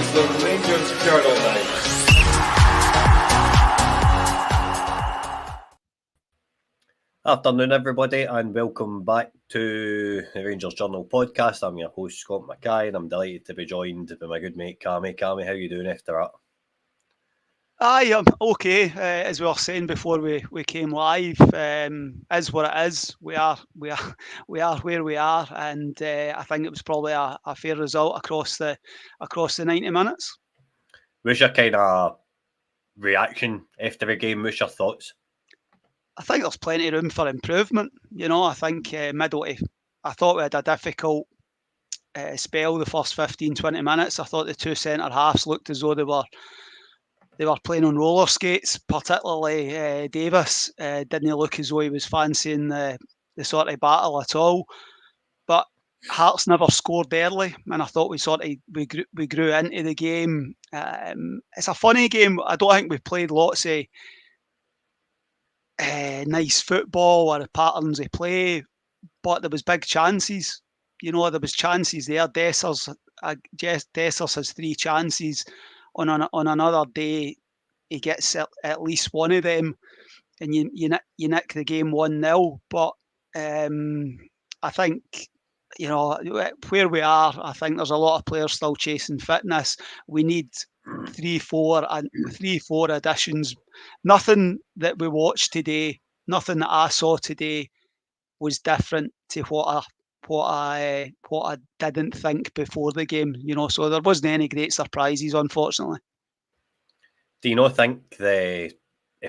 It's the Rangers Journal Night. Afternoon, everybody, and welcome back to the Rangers Journal podcast. I'm your host, Scott Mackay, and I'm delighted to be joined by my good mate, Cammy. Cammy, how are you doing after that? I'm okay. As we were saying before we came live, is what it is. We are where we are, and I think it was probably a fair result across the 90 minutes. What's your kind of reaction after the game? What's your thoughts? I think there's plenty of room for improvement. I think I thought we had a difficult spell the first 15-20 minutes. I thought the two centre halves looked as though they were playing on roller skates, particularly Davis. Didn't look as though he was fancying the sort of battle at all. But Hearts never scored early, and I thought we grew into the game. It's a funny game. I don't think we played lots of nice football or the patterns of play, but there was big chances. There was chances there. Dessers has 3 chances. On another day, he gets at least one of them, and you nick the game 1-0. But I think where we are. I think there's a lot of players still chasing fitness. We need 3-4 additions. Nothing that we watched today, nothing that I saw today, was different to what I didn't think before the game. So there wasn't any great surprises, unfortunately. Do you not think the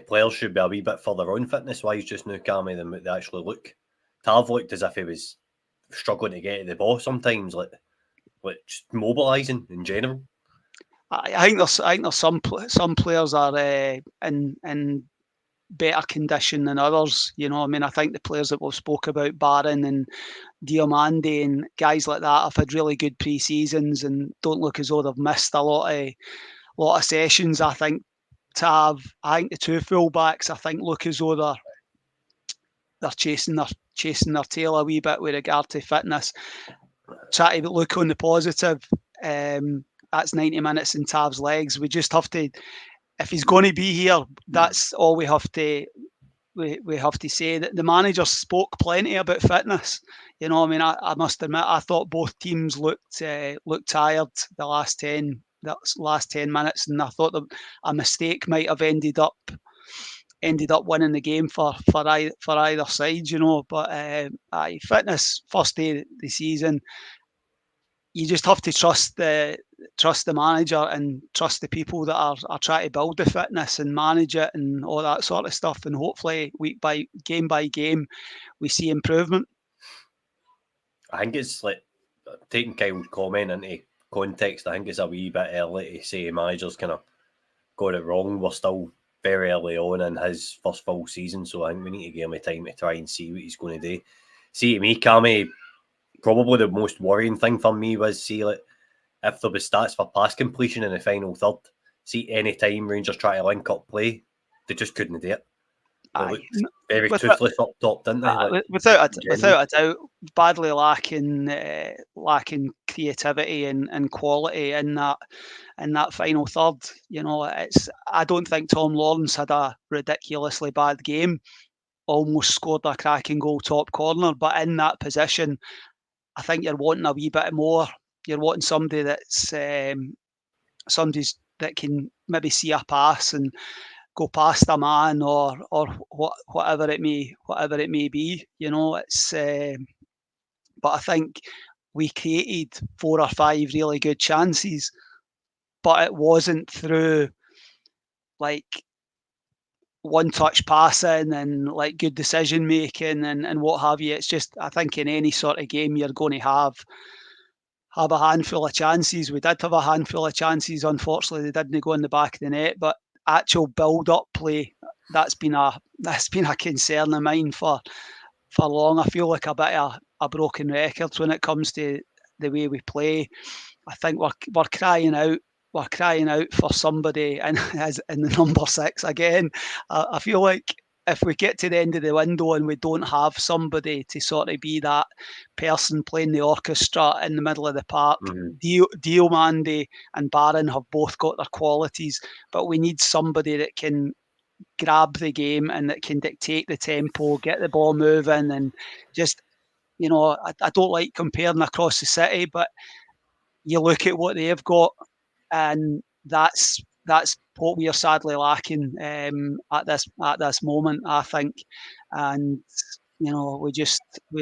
players should be a wee bit further on fitness-wise just now, Cammy, than what they actually look? Tav looked as if he was struggling to get at the ball sometimes, like just mobilising in general. I think there's some players are in better condition than others. I think the players that we've spoke about, Barron and Diomande and guys like that, have had really good pre-seasons and don't look as though they've missed a lot of sessions. I think the two fullbacks, I think, look as though they're chasing their tail a wee bit with regard to fitness. Try to look on the positive. That's 90 minutes in Tav's legs. We just have to, if he's going to be here, that's all we have to. We have to say that the manager spoke plenty about fitness. I must admit, I thought both teams looked tired the last 10 minutes, and I thought that a mistake might have ended up winning the game for either side. But fitness first day of the season. You just have to trust the manager and trust the people that are trying to build the fitness and manage it and all that sort of stuff. And hopefully, by game, we see improvement. I think it's like taking Kyle's comment into context. I think it's a wee bit early to say managers kind of got it wrong. We're still very early on in his first full season, so I think we need to give him time to try and see what he's going to do. See, to me, Cammy, probably the most worrying thing for me was, if there was stats for pass completion in the final third, any time Rangers try to link up play, they just couldn't do it. They looked very toothless up top, didn't they? Without a doubt, badly lacking creativity and quality in that final third. I don't think Tom Lawrence had a ridiculously bad game. Almost scored a cracking goal top corner, but in that position, I think you're wanting a wee bit more. You're wanting somebody that's somebody that can maybe see a pass and go past a man or whatever it may be. It's. But I think we created 4 or 5 really good chances, but it wasn't through like one-touch passing and like good decision making and what have you. It's just, I think in any sort of game you're going to have a handful of chances. We did have a handful of chances. Unfortunately, they didn't go in the back of the net. But actual build-up play, that's been a concern of mine for long. I feel like a bit of a broken record when it comes to the way we play. I think we're crying out. We're crying out for somebody in the number 6 again. I feel like if we get to the end of the window and we don't have somebody to sort of be that person playing the orchestra in the middle of the park, Diomande and Barron have both got their qualities, but we need somebody that can grab the game and that can dictate the tempo, get the ball moving, and just, I don't like comparing across the city, but you look at what they've got, and that's what we are sadly lacking at this moment, I think. And we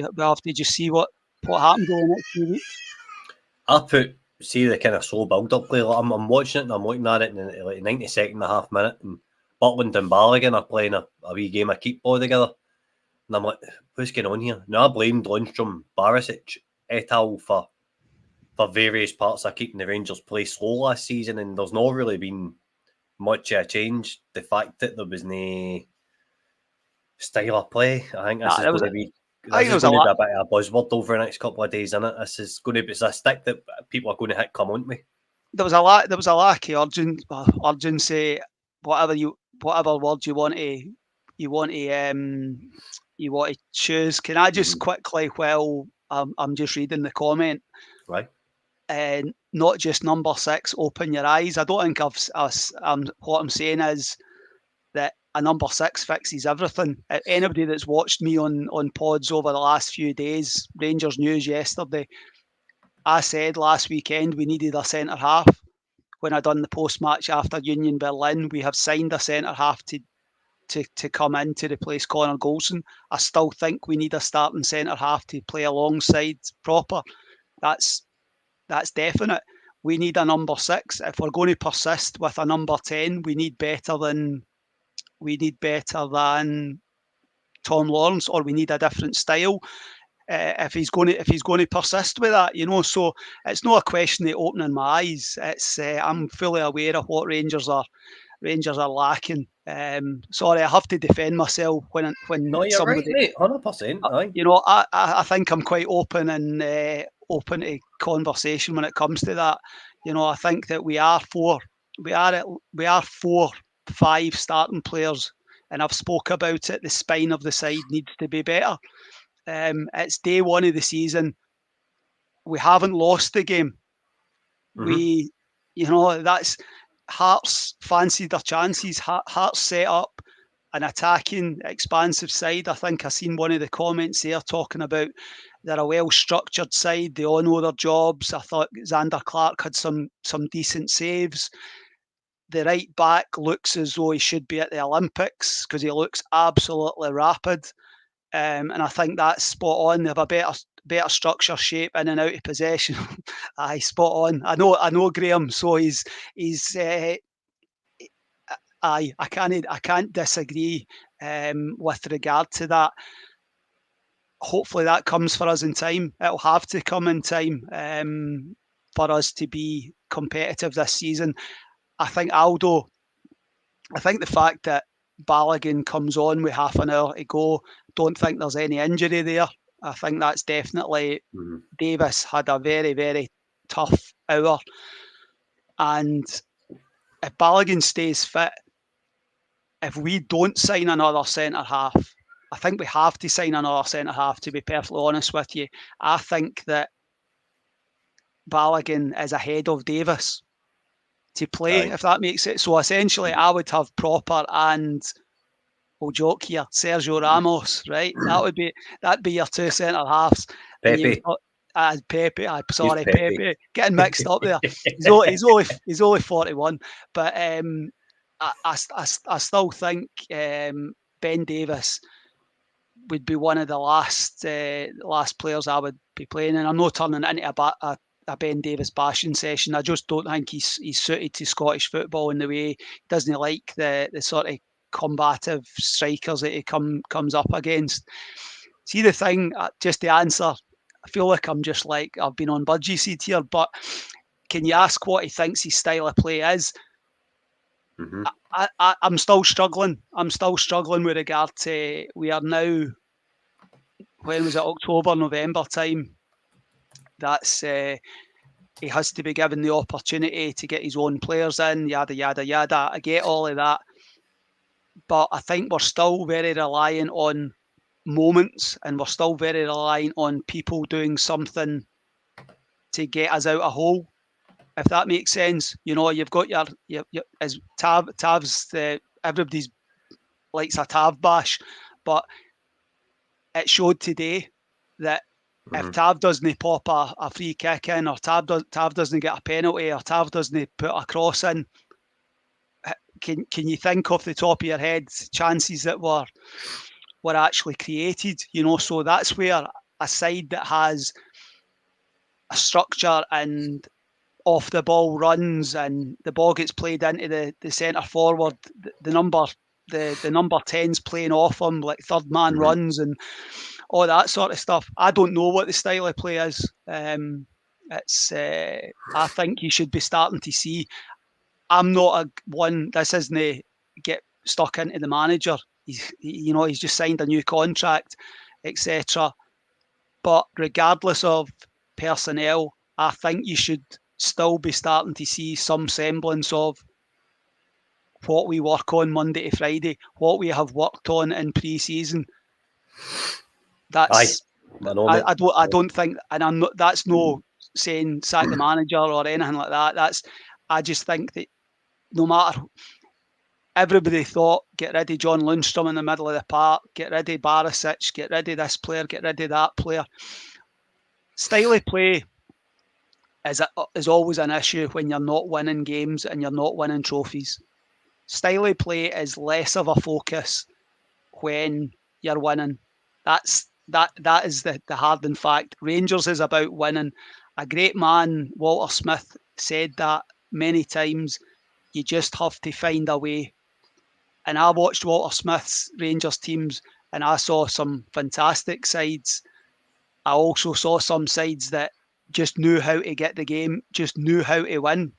have to just see what happens over the next few weeks. I see the kind of slow build-up play. Like I'm watching it and I'm looking at it in the 92nd and a half minute, and Butland and Balogun are playing a wee game of keep ball together. And I'm like, what's going on here? Now I blamed Lundstrom, Barisic, et al. for various parts of keeping the Rangers play slow last season, and there's not really been much of a change. The fact that there was no style of play, I think this is going to be a bit of a buzzword over the next couple of days, isn't it? This is going to be a stick that people are going to hit come on me. There was a lack of urgency, whatever word you want to choose. Can I just quickly, while I'm just reading the comment, right? And not just number 6, open your eyes. I don't think what I'm saying is that a number 6 fixes everything. Anybody that's watched me on pods over the last few days, Rangers News yesterday, I said last weekend we needed a centre half. When I done the post match after Union Berlin, we have signed a centre half to come in to replace Connor Golson. I still think we need a starting centre half to play alongside Proper. That's definite. We need a number 6. If we're going to persist with a number 10, we need better than Tom Lawrence, or we need a different style. If he's going to persist with that, so it's not a question of opening my eyes. It's I'm fully aware of what Rangers are lacking. Sorry, I have to defend myself when no, you're somebody, right, mate, 100%. I think I'm quite open and open to conversation when it comes to that. I think that we are 4-5 starting players, and I've spoke about it. The spine of the side needs to be better. It's day one of the season. We haven't lost the game. We, that's Hearts fancied their chances. Hearts set up an attacking, expansive side. I think I seen one of the comments there talking about they're a well-structured side. They all know their jobs. I thought Xander Clark had some decent saves. The right back looks as though he should be at the Olympics because he looks absolutely rapid. And I think that's spot on. They have a better structure, shape, in and out of possession. Aye, spot on. I know Graham. So he's aye. I can't disagree with regard to that. Hopefully that comes for us in time. It'll have to come in time for us to be competitive this season. I think the fact that Balogun comes on with half an hour to go, don't think there's any injury there. I think that's definitely Davis had a very, very tough hour. And if Balogun stays fit, if we don't sign another centre half, I think we have to sign another centre half, to be perfectly honest with you. I think that Balogun is ahead of Davis to play, if that makes it. So essentially, I would have Proper and, we'll joke here, Sergio Ramos, right? That'd be your 2 centre halves. Pepe. Pepe. I'm sorry, Pepe. Getting mixed up there. He's only 41, but I still think Ben Davis would be one of the last players I would be playing, and I'm not turning it into a Ben Davis bashing session. I just don't think he's suited to Scottish football in the way he doesn't like the sort of combative strikers that he comes up against. See, the thing, just to answer, I feel like I'm just like I've been on budgie seat here, but can you ask what he thinks his style of play is? I'm still struggling. I'm still struggling with regard to, we are now, when was it, October, November time? That's he has to be given the opportunity to get his own players in, yada, yada, yada. I get all of that. but I think we're still very reliant on moments, and we're still very reliant on people doing something to get us out of hole, if that makes sense. You know, you've got your as Tav's everybody's likes a Tav bash, but it showed today that if Tav doesn't pop a free kick in, or Tav doesn't get a penalty, or Tav doesn't put a cross in, can you think off the top of your head chances that were actually created? You know, so that's where a side that has a structure and off the ball runs, and the ball gets played into the centre forward, the number 10's playing off him, like third man runs and all that sort of stuff. I don't know what the style of play is. It's I think you should be starting to see. I'm not a one. This isn't get stuck into the manager. He's just signed a new contract, etc. But regardless of personnel, I think you should still be starting to see some semblance of what we work on Monday to Friday, what we have worked on in pre-season. That's I don't think, and I'm not. That's no saying sack the manager or anything like that. I just think that no matter, everybody thought get rid of John Lundstrom in the middle of the park, get rid of Barisic, get rid of this player, get rid of that player. Style of play is always an issue when you're not winning games and you're not winning trophies. Style of play is less of a focus when you're winning. That is the hard and fact. Rangers is about winning. A great man, Walter Smith, said that many times. You just have to find a way. And I watched Walter Smith's Rangers teams, and I saw some fantastic sides. I also saw some sides that just knew how to get the game, just knew how to win.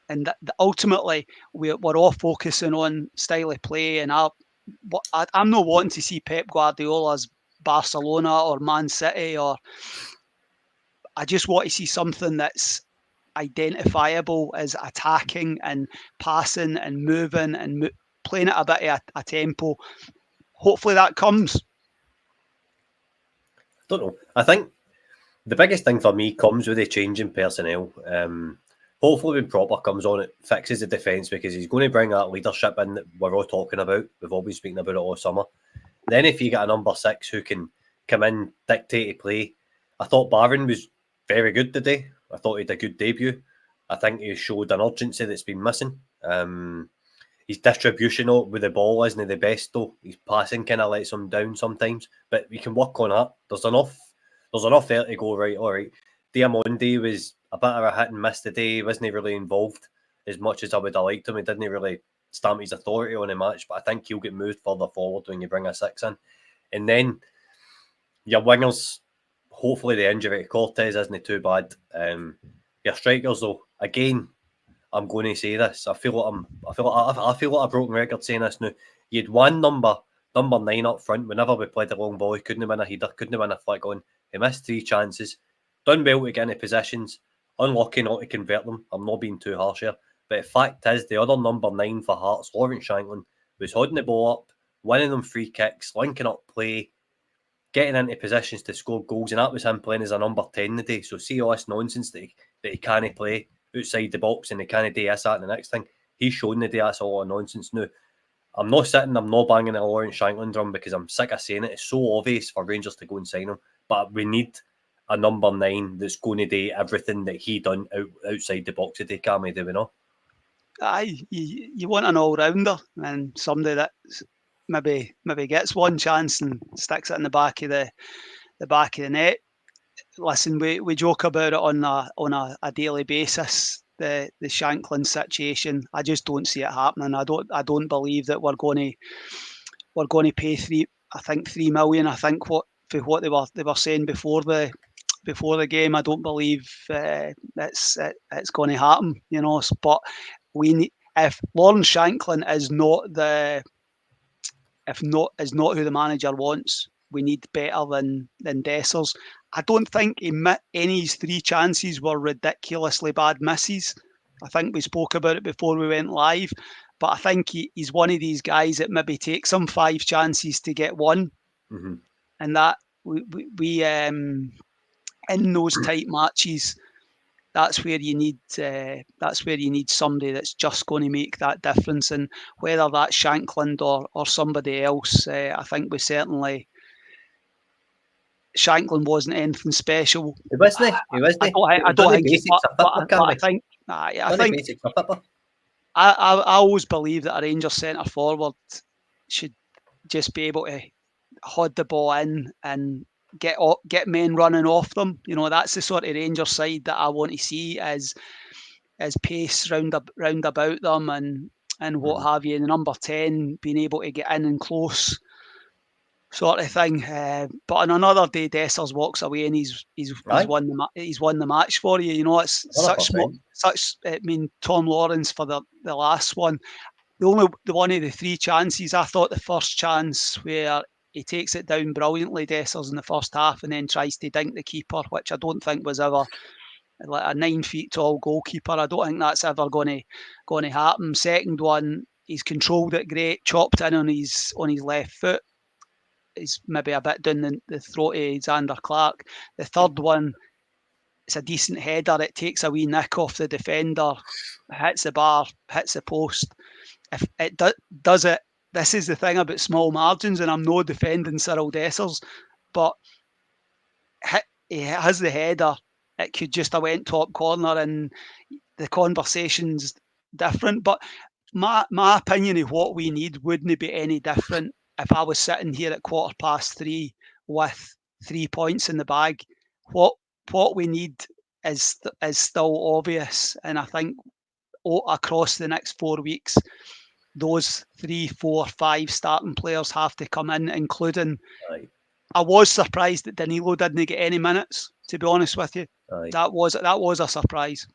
And ultimately, we're all focusing on style of play. And I'm not wanting to see Pep Guardiola's Barcelona or Man City, or I just want to see something that's identifiable as attacking and passing and moving and playing at a bit of a tempo. Hopefully that comes. Don't know. I think the biggest thing for me comes with the change in personnel. Hopefully when Proper comes on, it fixes the defence, because he's going to bring that leadership in that we're all talking about. We've all been speaking about it all summer. Then if you get a number 6 who can come in, dictate to play. I thought Barron was very good today. I thought he had a good debut. I think he showed an urgency that's been missing. His distribution with the ball isn't the best though. His passing kind of lets him down sometimes, but we can work on that. There's enough there to go right. All right, Diamondi was a bit of a hit and miss today. He wasn't really involved as much as I would have liked him. He didn't really stamp his authority on the match, but I think he'll get moved further forward when you bring a 6 in. And then your wingers, hopefully the injury to Cortez isn't too bad. Your strikers though, again, I'm going to say this. I feel like a broken record saying this now. You had one number 9 up front. Whenever we played the long ball, he couldn't win a header, couldn't win a flick on. He missed 3 chances. Done well to get into positions. Unlucky not to convert them. I'm not being too harsh here. But the fact is, the other number 9 for Hearts, Lawrence Shanklin, was holding the ball up, winning them free kicks, linking up play, getting into positions to score goals, and that was him playing as a number 10 today. So see all this nonsense that he can't play outside the box and he can't do this, that, and the next thing. He's shown the day that's a lot of nonsense now. I'm not banging a Lawrence Shanklin drum because I'm sick of saying it. It's so obvious for Rangers to go and sign him. But we need a number 9 that's going to do everything that he done outside the box today, Cammy, do we not? Aye, you want an all-rounder and somebody that maybe gets one chance and sticks it in the back of the net. Listen, we joke about it on a daily basis. The Shanklin situation, I just don't see it happening. I don't believe that we're going to pay 3 million. I think what they were saying before the game, I don't believe it's going to happen. You know, but we need, if Lawrence Shanklin is not who the manager wants, we need better than Dessers. I don't think any of his 3 chances were ridiculously bad misses. I think we spoke about it before we went live. but I think he's one of these guys that maybe takes him 5 chances to get one, and that we in those tight matches, that's where you need somebody that's just going to make that difference. And whether that's Shankland or somebody else, I think we certainly. Shankland wasn't anything special. He wasn't. I don't think he, but I think I always believe that a Rangers centre forward should just be able to hold the ball in and get men running off them. You know, that's the sort of Rangers side that I want to see as pace round about them and what have you. And the number 10 being able to get in and close, sort of thing. But on another day, Dessers walks away and he's won the match for you. You know, it's such small. I mean, Tom Lawrence for the last one. The one of the 3 chances, I thought the first chance where he takes it down brilliantly, Dessers, in the first half, and then tries to dink the keeper, which I don't think was ever like a 9 feet tall goalkeeper. I don't think that's ever going to happen. Second one, he's controlled it great, chopped in on his left foot. He's maybe a bit down the throat of Xander Clark. The third one, it's a decent header. It takes a wee nick off the defender, hits the bar, hits the post. If it does it, this is the thing about small margins, and I'm no defending Cyril Dessers, but he has the header. It could just have went top corner, and the conversation's different. But my opinion of what we need wouldn't be any different if I was sitting here at 3:15 with 3 points in the bag. What we need is still obvious, and I think across the next 4 weeks, those 3, 4, 5 starting players have to come in, including. Aye. I was surprised that Danilo didn't get any minutes, to be honest with you. Aye. That was a surprise.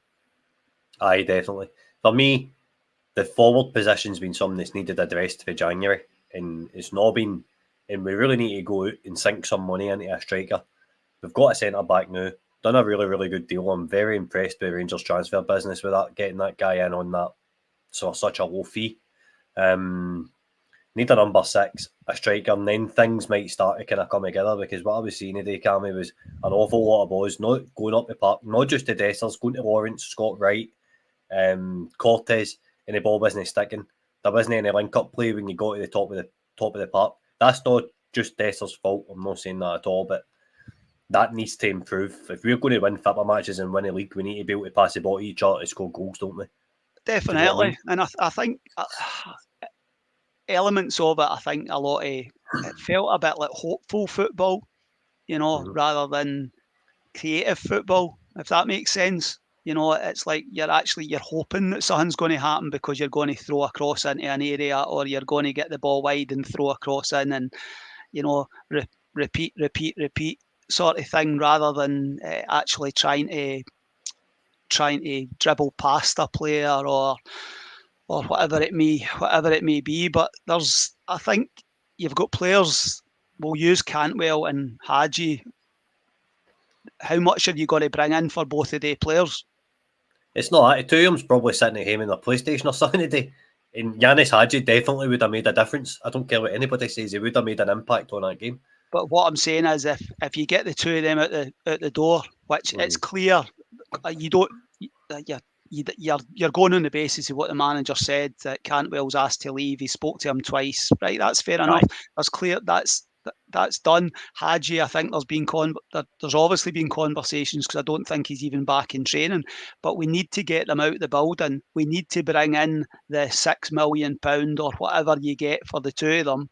Aye, definitely. For me, the forward position's been something that's needed addressed for January, and it's not been. And we really need to go out and sink some money into a striker. We've got a centre back now. Done a really, really good deal. I'm very impressed with Rangers transfer business with that, getting that guy in on that such a low fee. Need a number 6, a striker, and then things might start to kind of come together, because what I was seeing today, Cammy, was an awful lot of balls not going up the park, not just to Dessers, going to Lawrence, Scott Wright, Cortez, and the ball wasn't sticking. There wasn't any link-up play when you got to the top of the park. That's not just Dessers' fault, I'm not saying that at all, but that needs to improve. If we're going to win football matches and win a league, we need to be able to pass the ball to each other to score goals, don't we? Definitely, you know what I mean? And I think elements of it, I think a lot of it felt a bit like hopeful football, you know, rather than creative football, if that makes sense. You know, it's like you're hoping that something's going to happen because you're going to throw a cross into an area, or you're going to get the ball wide and throw a cross in, and, you know, repeat sort of thing, rather than actually trying to dribble past a player or whatever it may be. But I think you've got players. We'll use Cantwell and Hadji. How much are you going to bring in for both of the players? It's not that. Two of them's probably sitting at home in their PlayStation or something today. And Yanis Hadji definitely would have made a difference. I don't care what anybody says, he would have made an impact on that game. But what I'm saying is, if you get the two of them out the door, which it's clear you don't, you're going on the basis of what the manager said, that Cantwell's asked to leave. He spoke to him twice, right? That's fair enough. That's clear. That's done. Hadji, I think there's obviously been conversations, because I don't think he's even back in training. But we need to get them out the building. We need to bring in the £6 million or whatever you get for the two of them.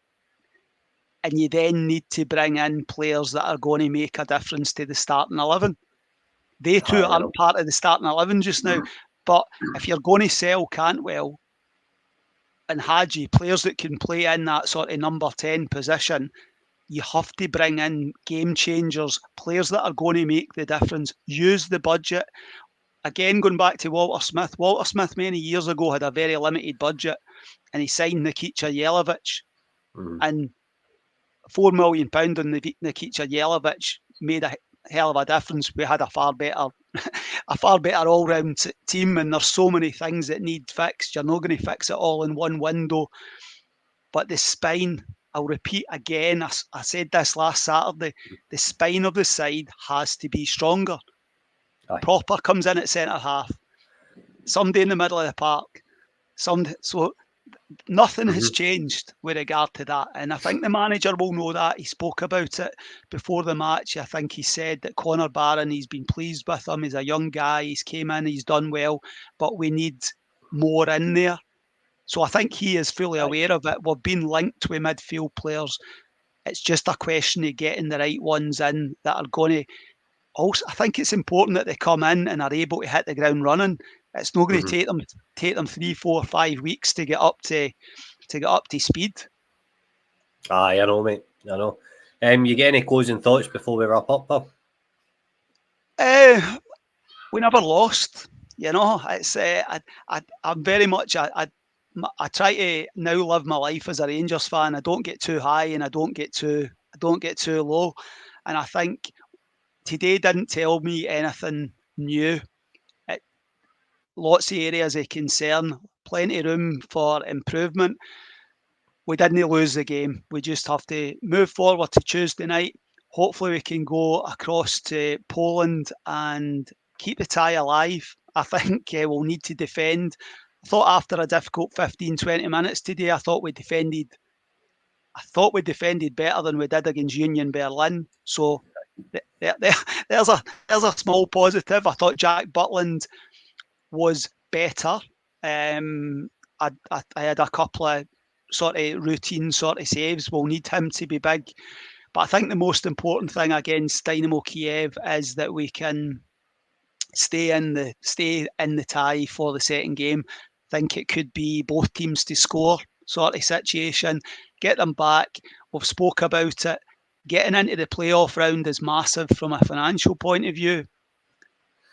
And you then need to bring in players that are going to make a difference to the starting 11. They two aren't part of the starting 11 just now. But if you're going to sell Cantwell and Hadji, players that can play in that sort of number 10 position, you have to bring in game changers, players that are going to make the difference. Use the budget. Again, going back to Walter Smith. Walter Smith many years ago had a very limited budget, and he signed Nikica Jelavic. And £4 million on Nikica Jelavic made hell of a difference. We had a far better all-round team, and there's so many things that need fixed. You're not going to fix it all in one window. But the spine, I'll repeat again, I said this last Saturday, the spine of the side has to be stronger. Aye. Proper comes in at centre half. Somebody in the middle of the park. So nothing has changed with regard to that. And I think the manager will know that. He spoke about it before the match. I think he said that Conor Barron, he's been pleased with him. He's a young guy. He's came in, he's done well. But we need more in there. So I think he is fully aware of it. We've been linked with midfield players. It's just a question of getting the right ones in that are going to... Also, I think it's important that they come in and are able to hit the ground running. It's not going to take them 3, 4, 5 weeks to get up to speed. Aye, I know, mate. I know. You get any closing thoughts before we wrap up, pal? We never lost. You know, it's I'm very much I try to now live my life as a Rangers fan. I don't get too high and I don't get too low. And I think today didn't tell me anything new. Lots of areas of concern, plenty of room for improvement. We didn't lose the game. We just have to move forward to Tuesday night. Hopefully we can go across to Poland and keep the tie alive. I think we'll need to defend. I thought after a difficult 15, 20 minutes today, I thought we defended better than we did against Union Berlin. So there's a small positive. I thought Jack Butland was better. I had a couple of sort of routine sort of saves. We'll need him to be big. But I think the most important thing against Dynamo Kiev is that we can stay in the tie for the second game. I think it could be both teams to score sort of situation. Get them back. We've spoke about it. Getting into the playoff round is massive from a financial point of view.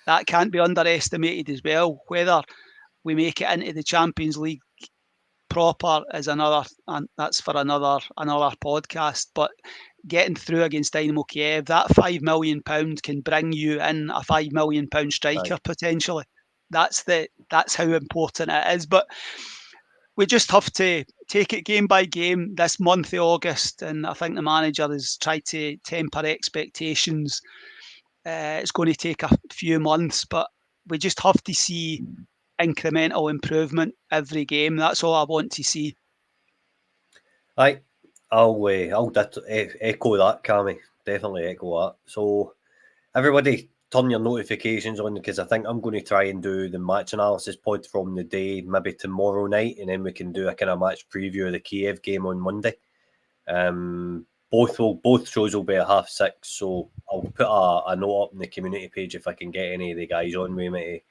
That can't be underestimated as well. Whether we make it into the Champions League proper is another, and that's for another podcast. But getting through against Dynamo Kiev, that £5 million can bring you in a £5 million striker potentially. That's how important it is. But we just have to take it game by game this month of August, and I think the manager has tried to temper expectations. It's going to take a few months, but we just have to see incremental improvement every game. That's all I want to see. Aye, I'll echo that, Cammy. Definitely echo that. So everybody turn your notifications on, because I think I'm going to try and do the match analysis pod from the day, maybe tomorrow night, and then we can do a kind of match preview of the Kiev game on Monday. Both shows will be at 6:30, so I'll put a note up in the community page if I can get any of the guys on with me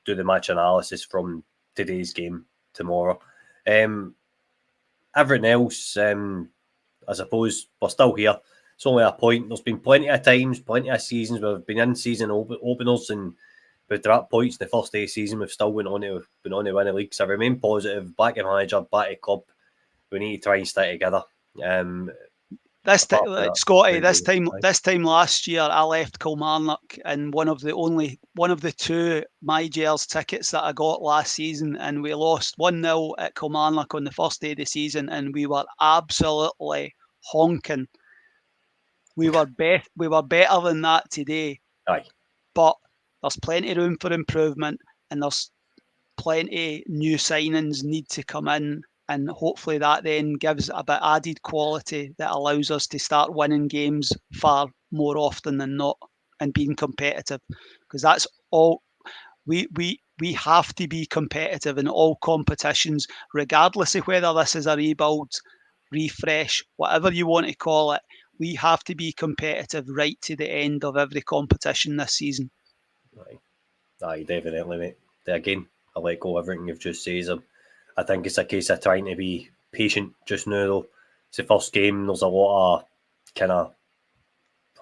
to do the match analysis from today's game tomorrow. Everything else, I suppose we're still here. It's only a point. There's been plenty of times, plenty of seasons where we've been in season openers and we've dropped points in the first day of the season. We've still went on to win the league. So I remain positive. Back to manager, back to club. We need to try and stay together. Scotty, this time last year, I left Kilmarnock and one of the two MyGels tickets that I got last season, and we lost 1-0 at Kilmarnock on the first day of the season, and we were absolutely honking. We were better than that today. Aye. But there's plenty of room for improvement, and there's plenty new signings need to come in. And hopefully that then gives a bit added quality that allows us to start winning games far more often than not and being competitive. Because that's all we have to be competitive in all competitions, regardless of whether this is a rebuild, refresh, whatever you want to call it. We have to be competitive right to the end of every competition this season. Aye, definitely, mate. Again, I let go of everything you've just said. I think it's a case of trying to be patient just now, though. It's the first game. There's a lot of kind of,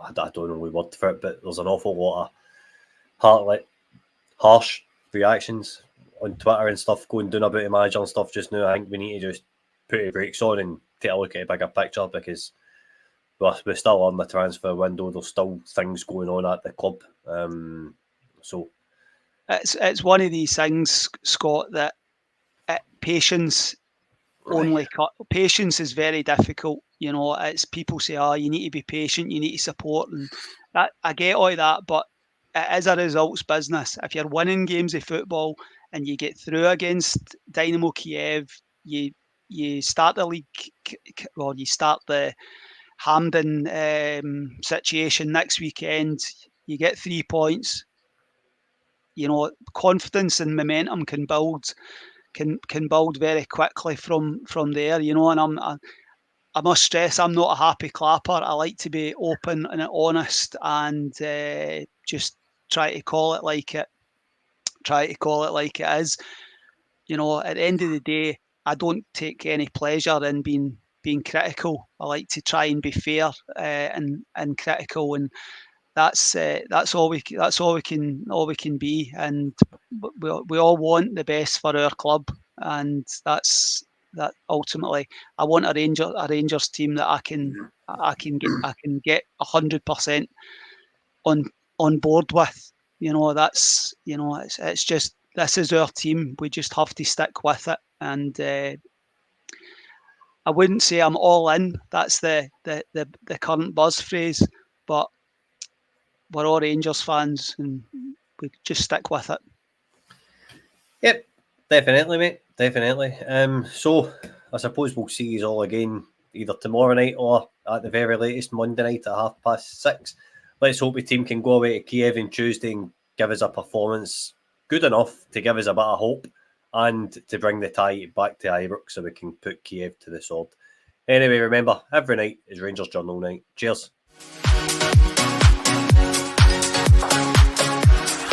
I don't know the word for it, but there's an awful lot of harsh reactions on Twitter and stuff going down about the manager and stuff just now. I think we need to just put the brakes on and take a look at a bigger picture, because we're still on the transfer window. There's still things going on at the club. So it's one of these things, Scott, that patience only patience is very difficult. You know, it's people say, "Oh, you need to be patient, you need to support," and that I get all that, but it is a results business. If you're winning games of football and you get through against Dynamo Kiev, you start the league, or you start the Hampden situation next weekend. You get 3 points. You know, confidence and momentum can build very quickly from there. You know, and I must stress, I'm not a happy clapper. I like to be open and honest, and just try to call it like it. Try to call it like it is. You know, at the end of the day, I don't take any pleasure in being critical. I like to try and be fair and critical, and that's all we can be. And we all want the best for our club, and that ultimately I want a Rangers team that I can get 100% on board with. You know, that's, you know, it's just, this is our team. We just have to stick with it. And I wouldn't say I'm all in. That's the current buzz phrase, but we're all Rangers fans and we just stick with it. Yep, definitely, mate. Definitely. So I suppose we'll see you all again either tomorrow night or at the very latest Monday night at 6:30. Let's hope the team can go away to Kiev on Tuesday and give us a performance good enough to give us a bit of hope and to bring the tie back to Ibrox so we can put Kiev to the sword. Anyway, remember, every night is Rangers Journal night. Cheers.